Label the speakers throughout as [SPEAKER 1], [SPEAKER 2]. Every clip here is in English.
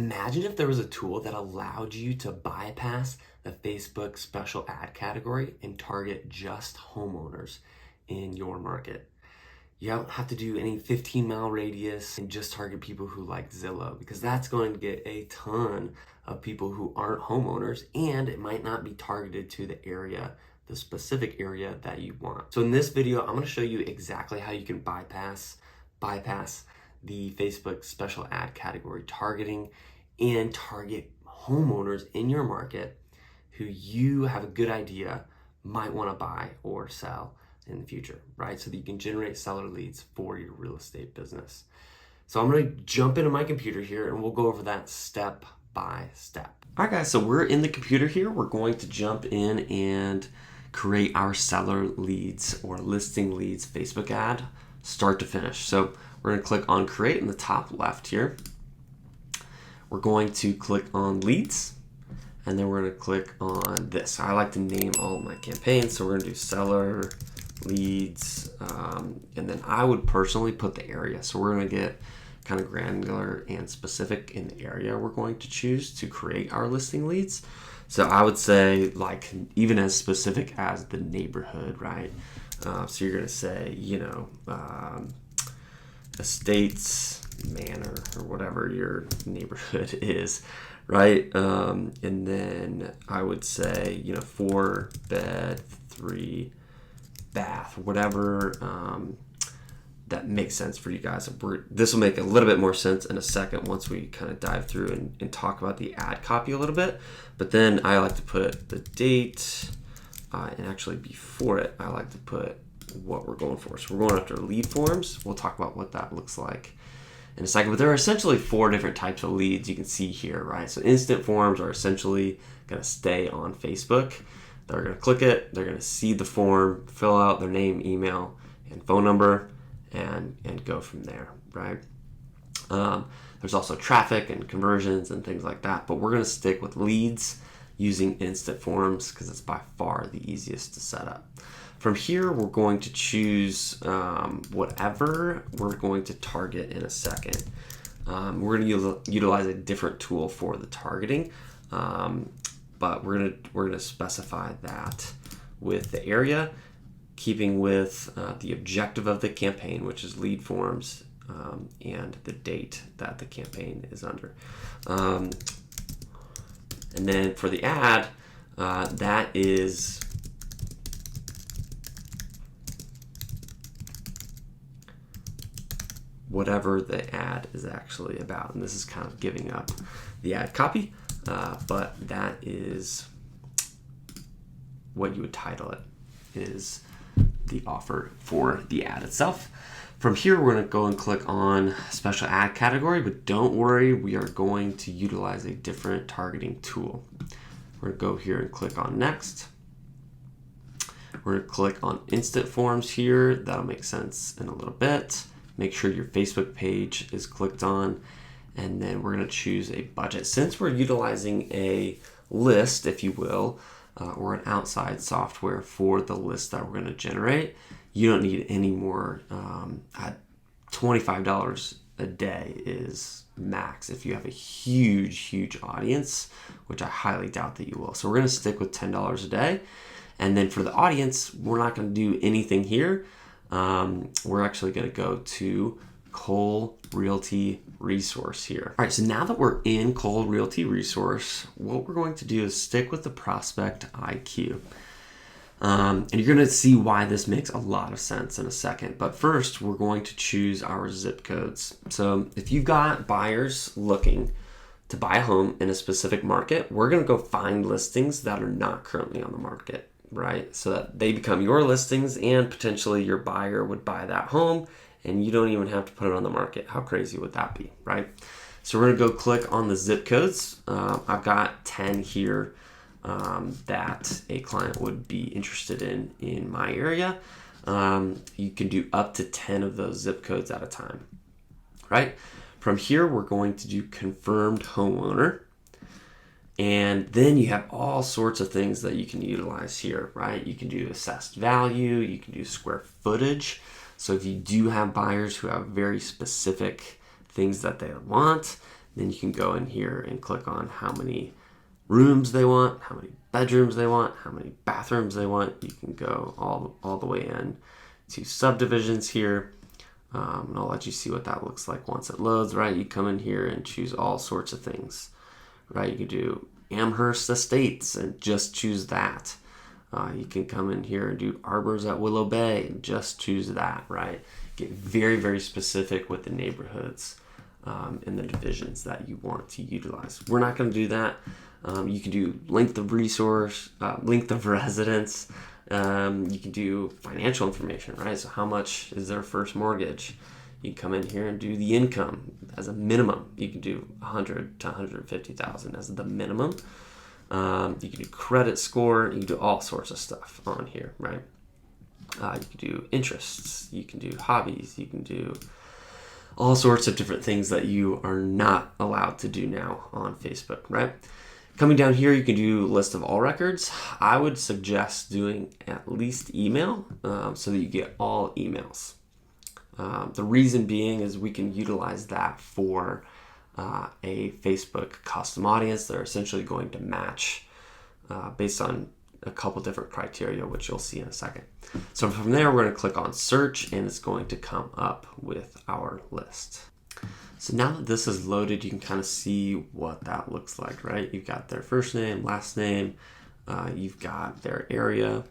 [SPEAKER 1] Imagine if there was a tool that allowed you to bypass the Facebook special ad category and target just homeowners in your market. You don't have to do any 15-mile radius and just target people who like Zillow, because that's going to get a ton of people who aren't homeowners, and it might not be targeted to the specific area that you want. So in this video, I'm going to show you exactly how you can bypass the Facebook special ad category targeting and target homeowners in your market who you have a good idea might want to buy or sell in the future, right? So that you can generate seller leads for your real estate business. So I'm going to jump into my computer here and we'll go over that step by step. All right, guys, so we're in the computer here. We're going to jump in and create our seller leads or listing leads Facebook ad start to finish. So we're going to click on create in the top left here. We're going to click on leads, and then we're going to click on this. I like to name all of my campaigns, so we're going to do seller leads, and then I would personally put the area. So we're going to get kind of granular and specific in the area we're going to choose to create our listing leads. So I would say like even as specific as the neighborhood, right? So you're going to say, Estates, Manor, or whatever your neighborhood is, right? And then I would say, 4 bed, 3 bath, whatever that makes sense for you guys. This will make a little bit more sense in a second once we kind of dive through and talk about the ad copy a little bit. But then I like to put the date, and actually before it, I like to put what we're going for. So we're going after lead forms. We'll talk about what that looks like in a second, but there are essentially 4 different types of leads you can see here, right? So instant forms are essentially going to stay on Facebook. They're going to click it, they're going to see the form, fill out their name, email, and phone number, and go from there, right? There's also traffic and conversions and things like that, but we're going to stick with leads using instant forms because it's by far the easiest to set up. From here, we're going to choose whatever we're going to target in a second. We're going to utilize a different tool for the targeting, but we're going to specify that with the area, keeping with the objective of the campaign, which is lead forms, and the date that the campaign is under. And then for the ad, that is whatever the ad is actually about. And this is kind of giving up the ad copy, but that is what you would title it, is the offer for the ad itself. From here, we're going to go and click on special ad category, but don't worry, we are going to utilize a different targeting tool. We're going to go here and click on next. We're going to click on instant forms here. That'll make sense in a little bit. Make sure your Facebook page is clicked on, and then we're going to choose a budget. Since we're utilizing a list, if you will, or an outside software for the list that we're going to generate, you don't need any more. At $25 a day is max if you have a huge audience, which I highly doubt that you will. So we're going to stick with $10 a day. And then for the audience, we're not going to do anything here. We're actually going to go to Cole Realty Resource here. All right, so now that we're in Cole Realty Resource, what we're going to do is stick with the prospect IQ. And you're going to see why this makes a lot of sense in a second. But first, we're going to choose our zip codes. So if you've got buyers looking to buy a home in a specific market, we're going to go find listings that are not currently on the market, right? So that they become your listings and potentially your buyer would buy that home and you don't even have to put it on the market. How crazy would that be, right? So we're going to go click on the zip codes. I've got 10 here that a client would be interested in my area. You can do up to 10 of those zip codes at a time, right? From here, we're going to do confirmed homeowner. And then you have all sorts of things that you can utilize here, right? You can do assessed value, you can do square footage. So if you do have buyers who have very specific things that they want, Then you can go in here and click on how many rooms they want, how many bedrooms they want, how many bathrooms they want. You can go all the way in to subdivisions here. And I'll let you see what that looks like once it loads, right? You come in here and choose all sorts of things, right? You can do Amherst Estates and just choose that. You can come in here and do Arbors at Willow Bay and just choose that, right? Get very, very specific with the neighborhoods and the divisions that you want to utilize. We're not going to do that. You can do length of resource, length of residence. You can do financial information, right? So how much is their first mortgage? You can come in here and do the income as a minimum. You can do 100 to 150,000 as the minimum. You can do credit score. You can do all sorts of stuff on here, right? You can do interests. You can do hobbies. You can do all sorts of different things that you are not allowed to do now on Facebook, right? Coming down here, you can do list of all records. I would suggest doing at least email so that you get all emails. The reason being is we can utilize that for a Facebook custom audience. They're essentially going to match based on a couple different criteria, which you'll see in a second. So from there, we're going to click on search and it's going to come up with our list. So now that this is loaded, you can kind of see what that looks like, right? You've got their first name, last name, you've got their area,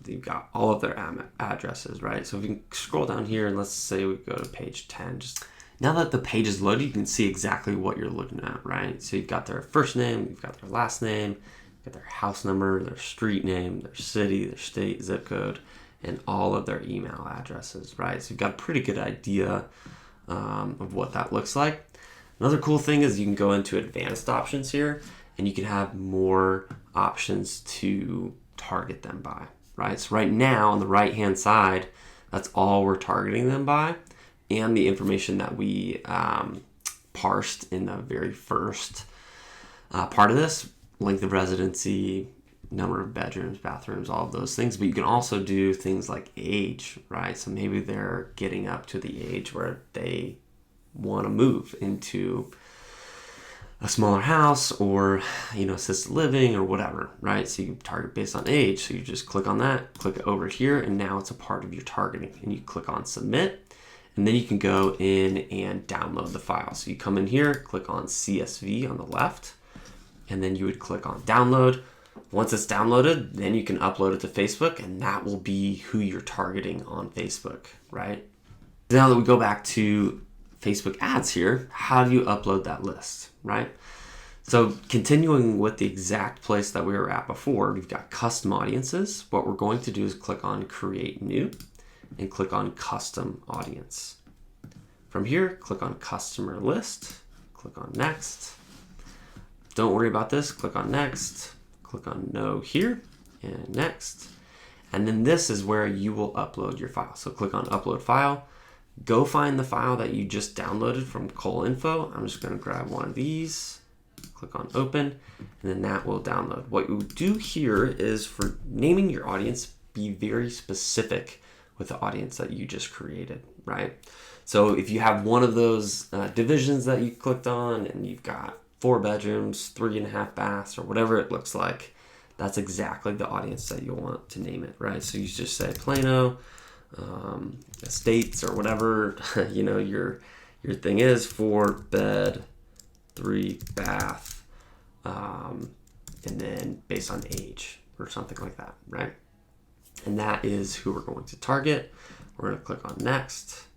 [SPEAKER 1] you've got all of their addresses, right? So if you can scroll down here and let's say we go to page 10, just now that the page is loaded, you can see exactly what you're looking at, right? So you've got their first name, you've got their last name, you've got their house number, their street name, their city, their state, zip code, and all of their email addresses, right? So you've got a pretty good idea of what that looks like. Another cool thing is you can go into advanced options here and you can have more options to target them by, right? So right now on the right hand side, that's all we're targeting them by, and the information that we parsed in the very first part of this, length of residency, number of bedrooms, bathrooms, all of those things. But you can also do things like age, right? So maybe they're getting up to the age where they want to move into a smaller house or, assisted living or whatever, right? So you can target based on age. So you just click on that, click over here, and now it's a part of your targeting. And you click on submit, and then you can go in and download the file. So you come in here, click on CSV on the left, and then you would click on download. Once it's downloaded, then you can upload it to Facebook, and that will be who you're targeting on Facebook, right? Now that we go back to Facebook ads here, how do you upload that list, right? So continuing with the exact place that we were at before, we've got custom audiences. What we're going to do is click on create new and click on custom audience. From here, click on customer list, click on next. Don't worry about this, click on next. Click on no here and next. And then this is where you will upload your file. So click on upload file. Go find the file that you just downloaded from Colinfo. I'm just going to grab one of these. Click on open, and then that will download. What you do here is for naming your audience, be very specific with the audience that you just created, right? So if you have one of those divisions that you clicked on and you've got 4 bedrooms, 3.5 baths, or whatever it looks like, that's exactly the audience that you'll want to name it, right? So you just say Plano, Estates, or whatever, your thing is, 4 bed, 3 bath, and then based on age or something like that, right? And that is who we're going to target. We're going to click on next,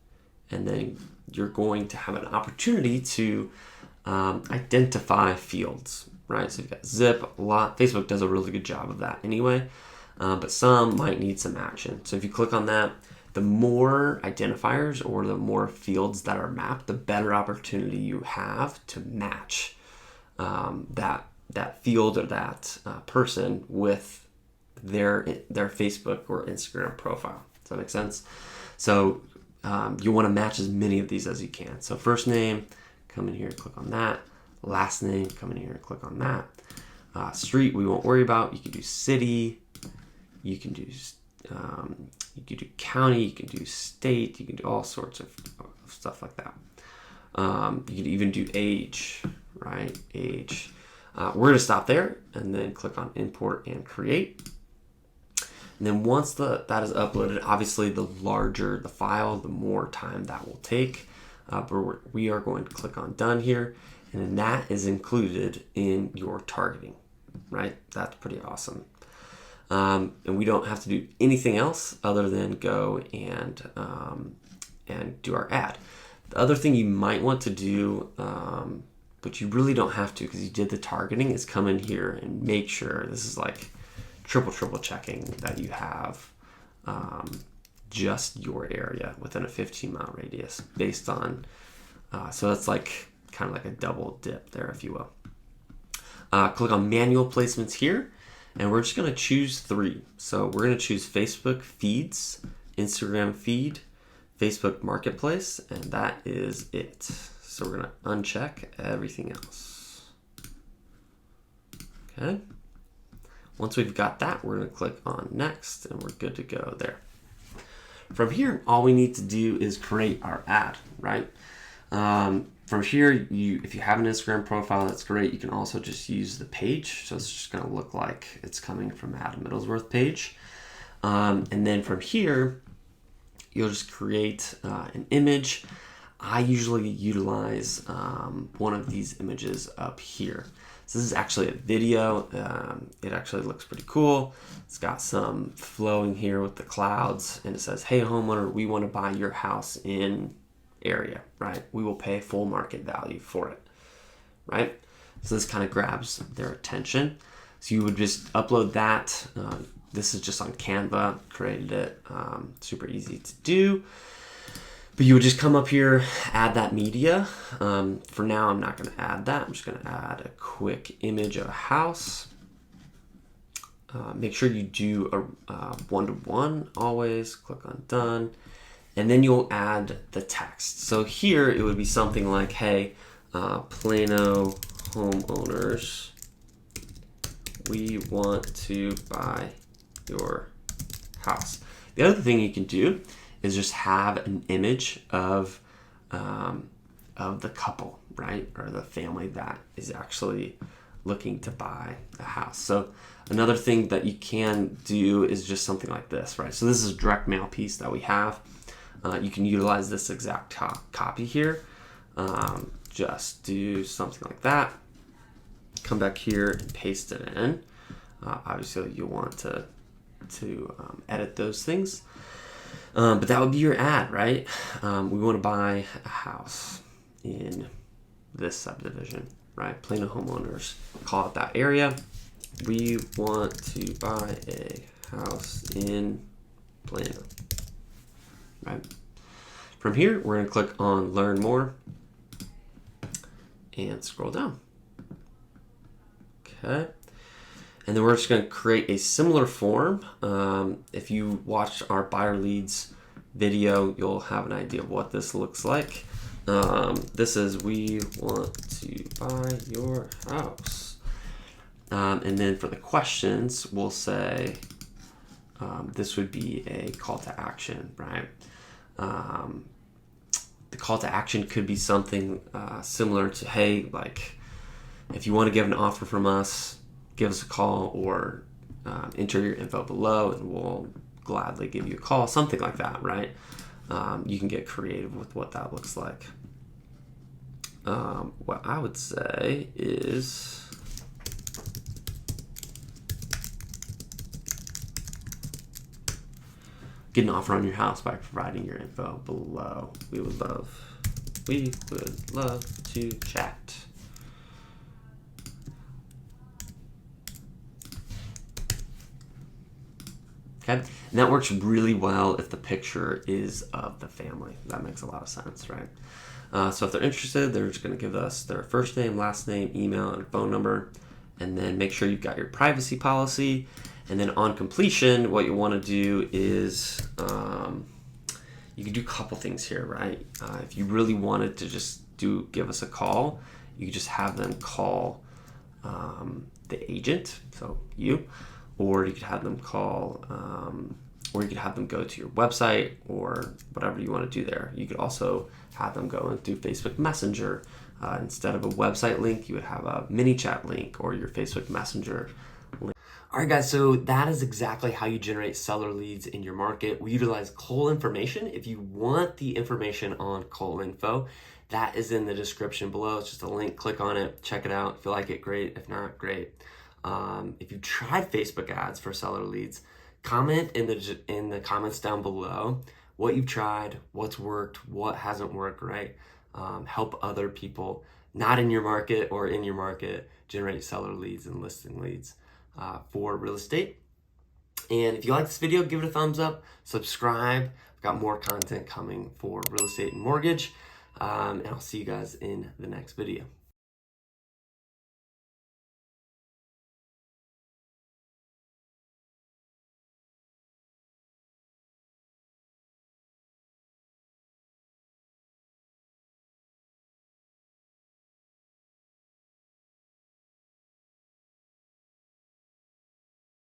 [SPEAKER 1] and then you're going to have an opportunity to identify fields, right? So you've got zip, a lot. Facebook does a really good job of that anyway, but some might need some action. So if you click on that, the more identifiers or the more fields that are mapped, the better opportunity you have to match that field or that person with their Facebook or Instagram profile. Does that make sense? So you want to match as many of these as you can. So first name, come in here and click on that. Last name, come in here and click on that. Street, we won't worry about. You can do city. You can do county. You can do state. You can do all sorts of stuff like that. You could even do age, right? Age. We're going to stop there and then click on import and create. And then once that is uploaded, obviously the larger the file, the more time that will take. But we are going to click on done here, and then that is included in your targeting, right? That's pretty awesome. And we don't have to do anything else other than go and do our ad. The other thing you might want to do, but you really don't have to because you did the targeting, is come in here and make sure, this is like triple checking, that you have just your area within a 15-mile radius based on, so that's like kind of like a double dip there, if you will. Click on manual placements here, and we're just going to choose 3. So we're going to choose Facebook feeds, Instagram feed, Facebook marketplace, and that is it. So we're going to uncheck everything else. Okay. Once we've got that, we're going to click on next, and we're good to go there. From here, all we need to do is create our ad, right? From here, if you have an Instagram profile, that's great. You can also just use the page. So it's just going to look like it's coming from Adam Middlesworth page. And then from here, you'll just create an image. I usually utilize one of these images up here. So this is actually a video. It actually looks pretty cool. It's got some flowing here with the clouds, and it says, "Hey homeowner, we want to buy your house in area," right? We will pay full market value for it, right? So this kind of grabs their attention. So you would just upload that. This is just on Canva, created it, super easy to do. But you would just come up here, add that media. For now, I'm not going to add that. I'm just going to add a quick image of a house. Make sure you do a one-to-one always. Click on done. And then you'll add the text. So here it would be something like, "Hey, Plano homeowners, we want to buy your house." The other thing you can do is just have an image of the couple, right? Or the family that is actually looking to buy a house. So another thing that you can do is just something like this, right? So this is a direct mail piece that we have. You can utilize this exact copy here. Just do something like that. Come back here and paste it in. Obviously, you'll want to edit those things. But that would be your ad, right? We want to buy a house in this subdivision, right? Plano homeowners, call it that area. We want to buy a house in Plano, right? From here, we're going to click on Learn More and scroll down. Okay. And then we're just going to create a similar form. If you watch our buyer leads video, you'll have an idea of what this looks like. This is, "We want to buy your house." And then for the questions, we'll say, this would be a call to action, right? The call to action could be something similar to, "Hey, like, if you want to get an offer from us, give us a call, or enter your info below and we'll gladly give you a call," something like that, right? You can get creative with what that looks like. What I would say is, get an offer on your house by providing your info below. We would love to chat. Okay, and that works really well if the picture is of the family. That makes a lot of sense, right? So if they're interested, they're just going to give us their first name, last name, email, and phone number, and then make sure you've got your privacy policy. And then on completion, what you want to do is you can do a couple things here, right? If you really wanted to just give us a call, you could just have them call the agent, so you, or you could have them call or you could have them go to your website or whatever you want to do there. You could also have them go through Facebook Messenger. Instead of a website link, you would have a mini chat link or your Facebook Messenger link. All right, guys, so that is exactly how you generate seller leads in your market. We utilize Cole information. If you want the information on Cole info, that is in the description below. It's just a link. Click on it, check it out. If you like it, great. If not, great. If you tried Facebook ads for seller leads, comment in the comments down below what you've tried, what's worked, what hasn't worked, right? Help other people not in your market or in your market generate seller leads and listing leads for real estate. And if you like this video, give it a thumbs up, subscribe. I've got more content coming for real estate and mortgage. And I'll see you guys in the next video.